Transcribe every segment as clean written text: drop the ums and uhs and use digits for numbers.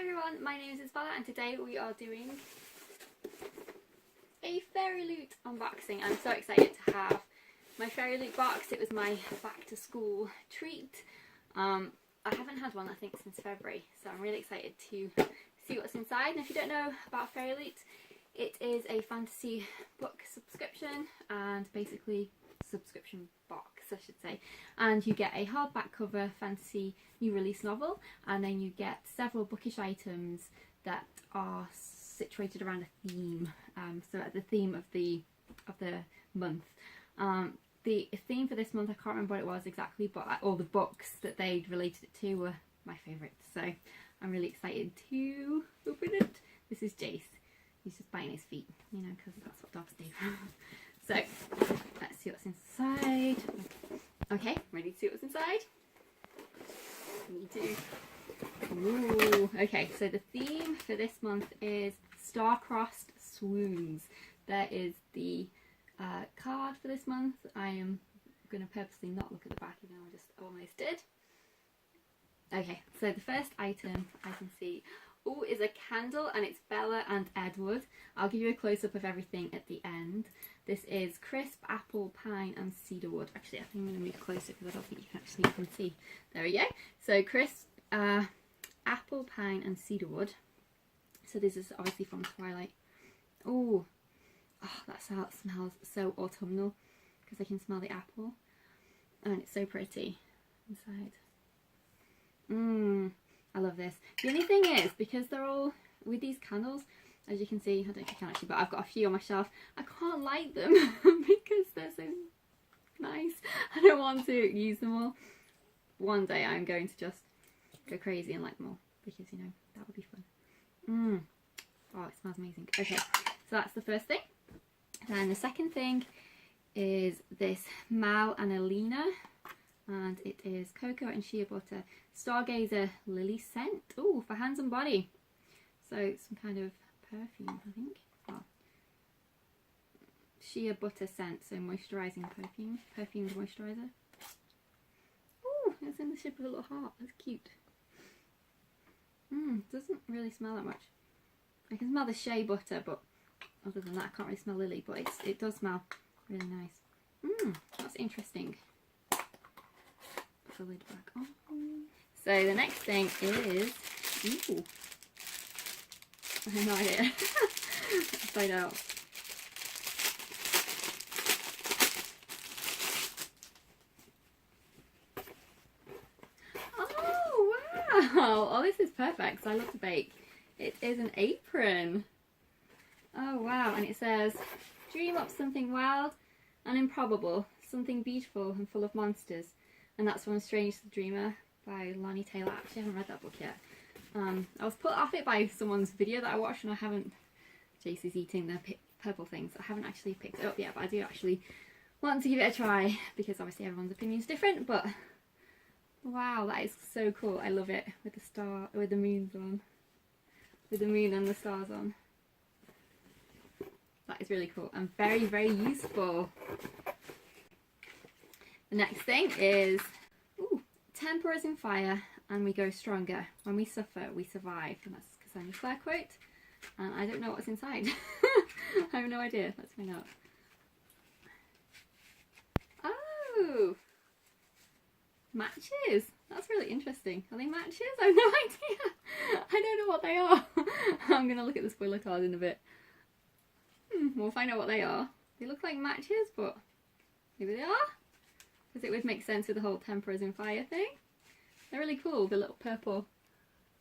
everyone, my name is Isabella and today we are doing a Fairy Loot unboxing. I'm so excited to have my Fairy Loot box. It was my back to school treat. I haven't had one I think since February, so I'm really excited to see what's inside. And if you don't know about Fairy Loot, it is a fantasy book subscription and basically subscription box I should say, and you get a hardback cover fantasy new release novel, and then you get several bookish items that are situated around a theme. So at the theme of the month. The theme for this month, I can't remember what it was exactly, but all the books that they'd related it to were my favourites, so I'm really excited to open it. This is Jace. He's just biting his feet, you know, because that's what dogs do. So, let's see what's inside. Okay, ready to see what's inside? Me too. Ooh, okay, so the theme for this month is Star-Crossed Swoons. There is the card for this month. I am going to purposely not look at the back, even though I just almost did. Okay, so the first item I can see is a candle, and it's Bella and Edward. I'll give you a close-up of everything at the end. This is crisp apple, pine and cedarwood. Actually, I think I'm going to move closer because I don't think you can actually even see. There we go. So crisp apple, pine and cedarwood. So this is obviously from Twilight. Oh, that smells so autumnal because I can smell the apple, and it's so pretty inside. I love this. The only thing is, because they're all with these candles, as you can see, I don't know if you can actually, but I've got a few on my shelf. I can't light them because they're so nice. I don't want to use them all. One day I'm going to just go crazy and light them all because, you know, that would be fun. Oh, it smells amazing. Okay, so that's the first thing. And the second thing is this Mal and Alina, and it is cocoa and shea butter stargazer lily scent. Oh, for hands and body. So some kind of perfume, I think. Well, shea butter scent, so moisturising perfume, perfumed moisturiser. Oh, it's in the shape of a little heart. That's cute. Doesn't really smell that much. I can smell the shea butter, but other than that, I can't really smell lily. But it does smell really nice. That's interesting. Put the lid back on. So the next thing is, I have no idea. Let's find out. Oh wow! Oh, this is perfect. So I love to bake. It is an apron. Oh wow! And it says, "Dream up something wild and improbable, something beautiful and full of monsters." And that's from Strange the Dreamer by Lonnie Taylor. Actually, I haven't read that book yet. I was put off it by someone's video that I watched, and I haven't. Jace is eating the purple things. I haven't actually picked it up yet, but I do actually want to give it a try because obviously everyone's opinion is different. But wow, that is so cool. I love it with the star, with the moons on, with the moon and the stars on. That is really cool and very, very useful. The next thing is, temper us in fire and we go stronger. When we suffer, we survive. And that's Cassandra Clare quote. And I don't know what's inside. I have no idea. Let's find out. Oh! Matches! That's really interesting. Are they matches? I have no idea. I don't know what they are. I'm going to look at the spoiler card in a bit. We'll find out what they are. They look like matches, but maybe they are. Because it would make sense with the whole temper us in fire thing. They're really cool, the little purple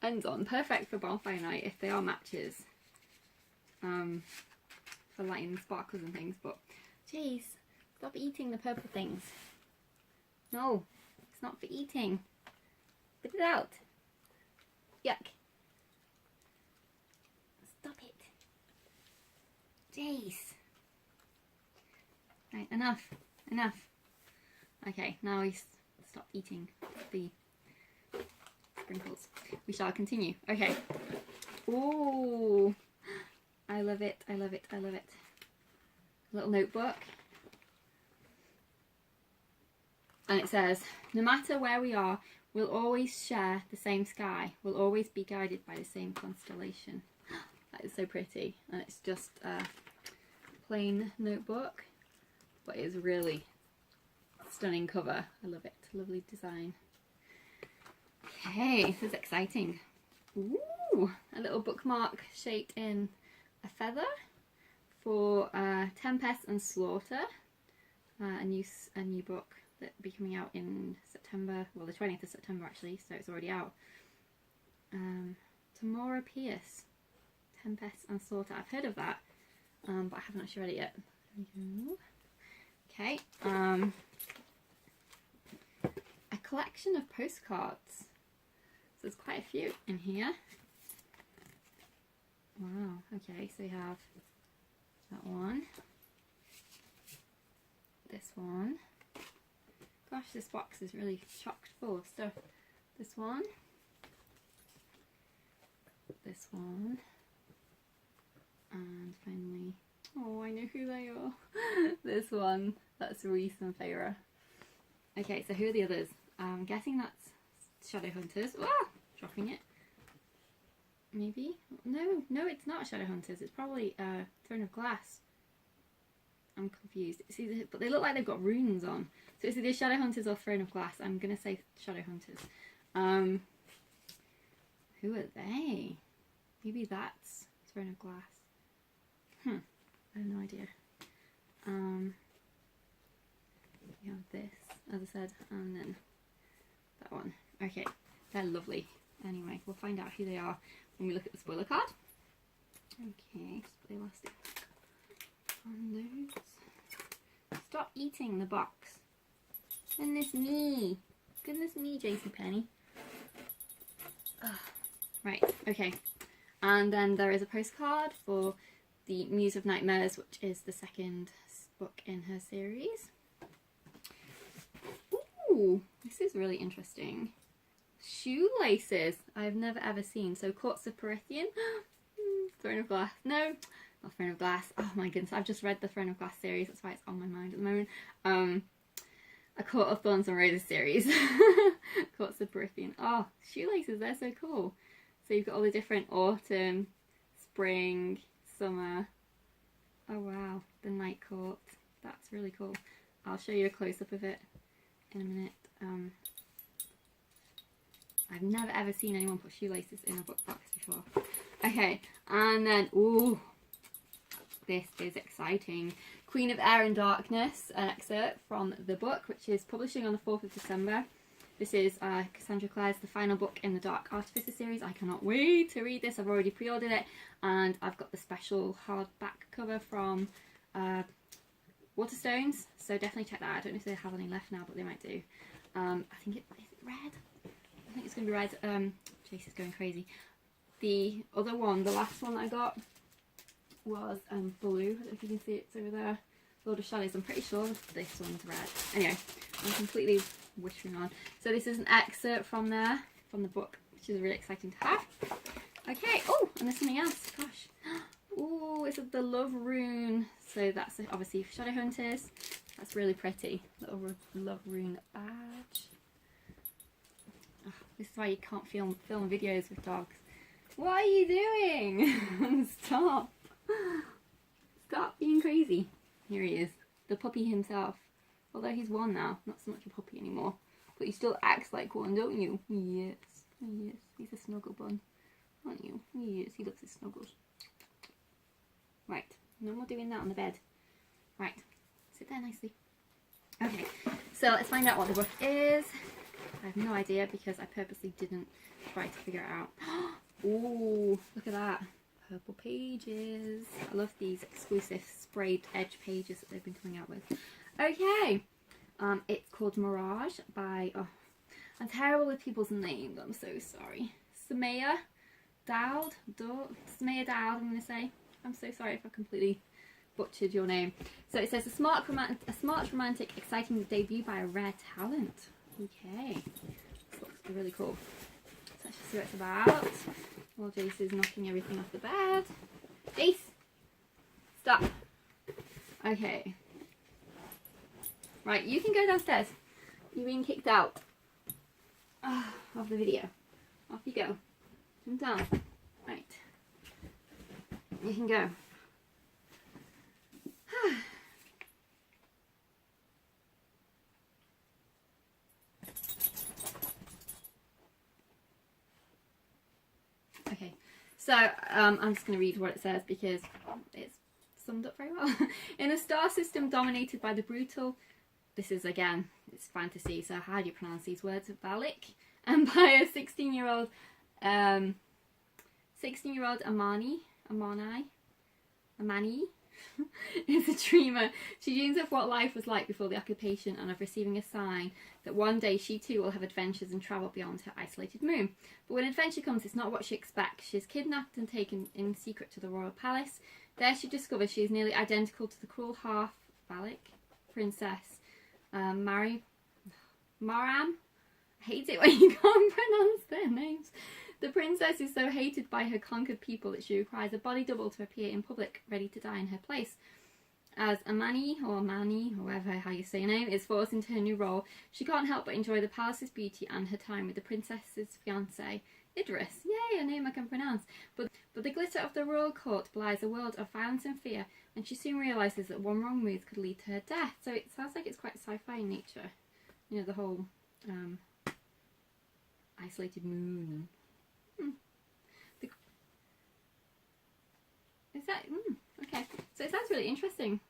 ends on. Perfect for bonfire night if they are matches. For lighting sparklers and things, but jeez, stop eating the purple things. No, it's not for eating. Spit it out. Yuck. Stop it. Jace. Right, enough. Okay, now we stop eating the sprinkles. We shall continue. Okay. Oh, I love it. I love it. I love it. Little notebook. And it says, no matter where we are, We'll always share the same sky. We'll always be guided by the same constellation. That is so pretty. And it's just a plain notebook, but it's really stunning cover. I love it. Lovely design. Okay, this is exciting. Ooh, a little bookmark shaped in a feather for Tempest and Slaughter, a new book that will be coming out in September, well the 20th of September actually, so it's already out. Tamora Pierce, Tempest and Slaughter. I've heard of that, but I haven't actually read it yet. There we go. Okay, a collection of postcards. So there's quite a few in here. Wow, okay, so we have that one, this one. Gosh, this box is really chocked full of stuff. This one, and finally, oh, I know who they are. This one, that's Reese and Feyre. Okay, so who are the others? I'm guessing that's Shadowhunters. Ah, dropping it. Maybe? No, it's not Shadowhunters. It's probably Throne of Glass. I'm confused. It's either, but they look like they've got runes on. So it's either Shadowhunters or Throne of Glass. I'm gonna say Shadowhunters. Who are they? Maybe that's Throne of Glass. I have no idea. We have this, as I said, and then that one. Okay, they're lovely. Anyway, we'll find out who they are when we look at the spoiler card. Okay, just put the elastic on those. Stop eating the box. Goodness me, JCPenney. Right, okay. And then there is a postcard for the Muse of Nightmares, which is the second book in her series. Ooh, this is really interesting. Shoelaces I've never ever seen. So Courts of Perithian. Throne of Glass. No, not Throne of Glass. Oh my goodness, I've just read the Throne of Glass series. That's why it's on my mind at the moment. A Court of Thorns and Roses series. Courts of Perithian. Oh, shoelaces, they're so cool. So you've got all the different autumn, spring, summer. Oh wow, the Night Court. That's really cool. I'll show you a close-up of it in a minute. I've never ever seen anyone put shoelaces in a book box before. Okay, and then, ooh, this is exciting. Queen of Air and Darkness, an excerpt from the book, which is publishing on the 4th of December. This is Cassandra Clare's the final book in the Dark Artificer series. I cannot wait to read this. I've already pre-ordered it, and I've got the special hardback cover from Waterstones, so definitely check that out. I don't know if they have any left now, but they might do. I think is it red? I think it's going to be red. Chase is going crazy. The other one, the last one that I got, was blue. I don't know if you can see it, it's over there. Lord of Shadows. I'm pretty sure this one's red. Anyway, I'm completely wishing on. So this is an excerpt from there, from the book, which is really exciting to have. Okay, oh, and there's something else. Gosh. Oh, it's the Love Rune. So that's obviously Shadowhunters. That's really pretty. Little Love Rune badge. Oh, this is why you can't film videos with dogs. What are you doing? Stop. Stop being crazy. Here he is. The puppy himself. Although he's one now. Not so much a puppy anymore. But he still acts like one, don't you? Yes. Yes. He's a snuggle bun. Aren't you? Yes. He loves his snuggles. Right. No more doing that on the bed. Right. Sit there nicely. Okay. So let's find out what the book is. I have no idea because I purposely didn't try to figure it out. Ooh, look at that. Purple pages. I love these exclusive sprayed edge pages that they've been coming out with. Okay. It's called Mirage by, oh, I'm terrible with people's names. I'm so sorry. Samaya Dowd. Samaya Dowd, I'm going to say. I'm so sorry if I completely butchered your name. So it says a smart, romantic, exciting debut by a rare talent. Okay. This looks really cool. So let's just see what it's about. While Jace is knocking everything off the bed. Jace! Stop! Okay. Right, you can go downstairs. You're being kicked out. of the video. Off you go. Jump down. Right. You can go. Okay, so I'm just going to read what it says because it's summed up very well. In a star system dominated by the brutal, this is again, it's fantasy, so how do you pronounce these words? Valak, and by a 16-year-old Amani is a dreamer. She dreams of what life was like before the occupation and of receiving a sign that one day she too will have adventures and travel beyond her isolated moon. But when adventure comes, it's not what she expects. She is kidnapped and taken in secret to the royal palace. There she discovers she is nearly identical to the cruel half Valak princess Maram. I hate it when you can't pronounce their names. The princess is so hated by her conquered people that she requires a body double to appear in public, ready to die in her place. As Amani, or Mani, or whatever how you say her name, is forced into her new role, she can't help but enjoy the palace's beauty and her time with the princess's fiancé, Idris. Yay, a name I can pronounce. But the glitter of the royal court belies a world of violence and fear, and she soon realises that one wrong move could lead to her death. So it sounds like it's quite sci-fi in nature. You know, the whole isolated moon. Is that okay? So it sounds really interesting.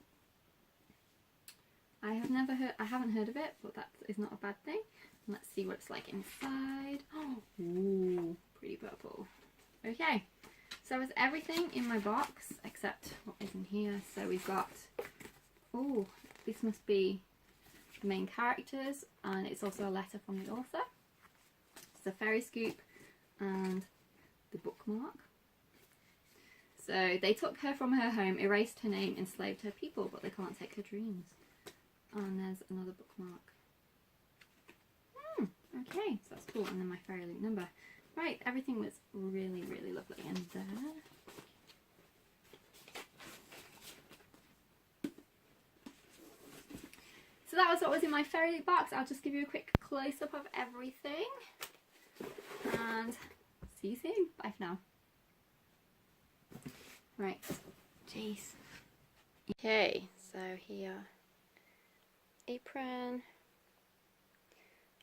I haven't heard of it, but that is not a bad thing. Let's see what it's like inside. Oh, ooh, pretty purple. Okay, so it's everything in my box except what is in here. So we've got, oh, this must be the main characters, and it's also a letter from the author. It's a fairy scoop and the bookmark. So they took her from her home, erased her name, enslaved her people, but they can't take her dreams. And there's another bookmark. Okay, so that's cool. And then my fairy link number. Right, everything was really, really lovely in there. So that was what was in my fairy link box. I'll just give you a quick close-up of everything. And see you soon. Bye for now. Right, jeez. Okay, so here, apron.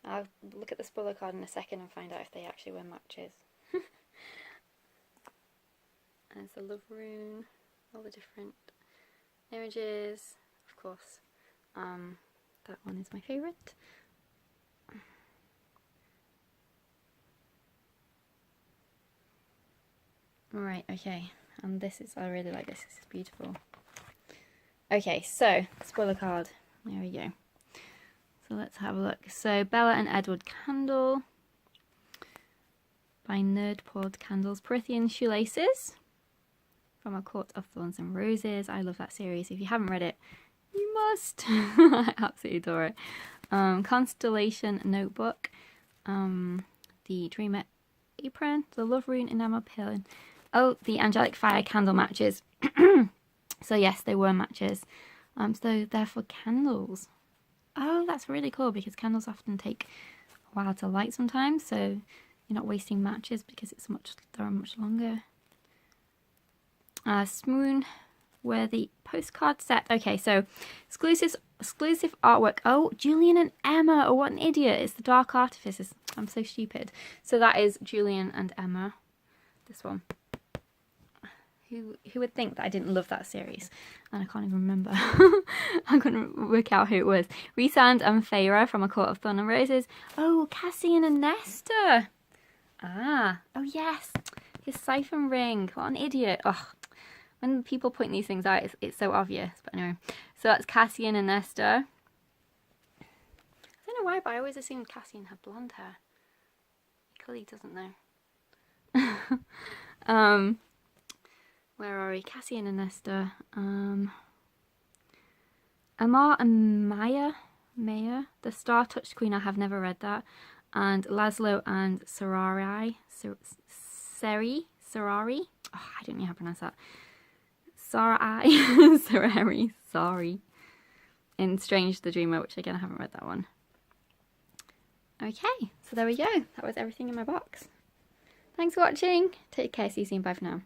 I'll look at the spoiler card in a second and find out if they actually were matches. There's the love rune, all the different images, of course. That one is my favourite. Right, okay. And this is, I really like this, this is beautiful. Okay, so, spoiler card, there we go. So let's have a look. So, Bella and Edward Candle by Nerdpod Candles, Prithian Shoelaces from A Court of Thorns and Roses. I love that series. If you haven't read it, you must. I absolutely adore it. Constellation Notebook, the Dreamer Apron, the Love Rune Enamel Pin. Oh, the Angelic Fire candle matches. So yes, they were matches. So they're for candles. Oh, that's really cool because candles often take a while to light sometimes. So you're not wasting matches because they're much longer. Swoon worthy postcard set. Okay, so exclusive artwork. Oh, Julian and Emma. Oh, what an idiot! It's the Dark Artificers. I'm so stupid. So that is Julian and Emma. This one. Who would think that I didn't love that series? And I can't even remember. I couldn't work out who it was. Rhysand and Feyre from A Court of Thorns and Roses. Oh, Cassian and Nesta. Ah, oh yes. His siphon ring. What an idiot. Oh, when people point these things out, it's so obvious. But anyway, so that's Cassian and Nesta. I don't know why, but I always assumed Cassian had blonde hair. He clearly doesn't know. Where are we? Cassian and Nesta. Amar and Maya, the Star-Touched Queen. I have never read that. And Laszlo and Sarari. Sarari. Oh, I don't know how to pronounce that. Sarari. Sorry. In Strange the Dreamer, which again I haven't read that one. Okay, so there we go. That was everything in my box. Thanks for watching. Take care. See you soon. Bye for now.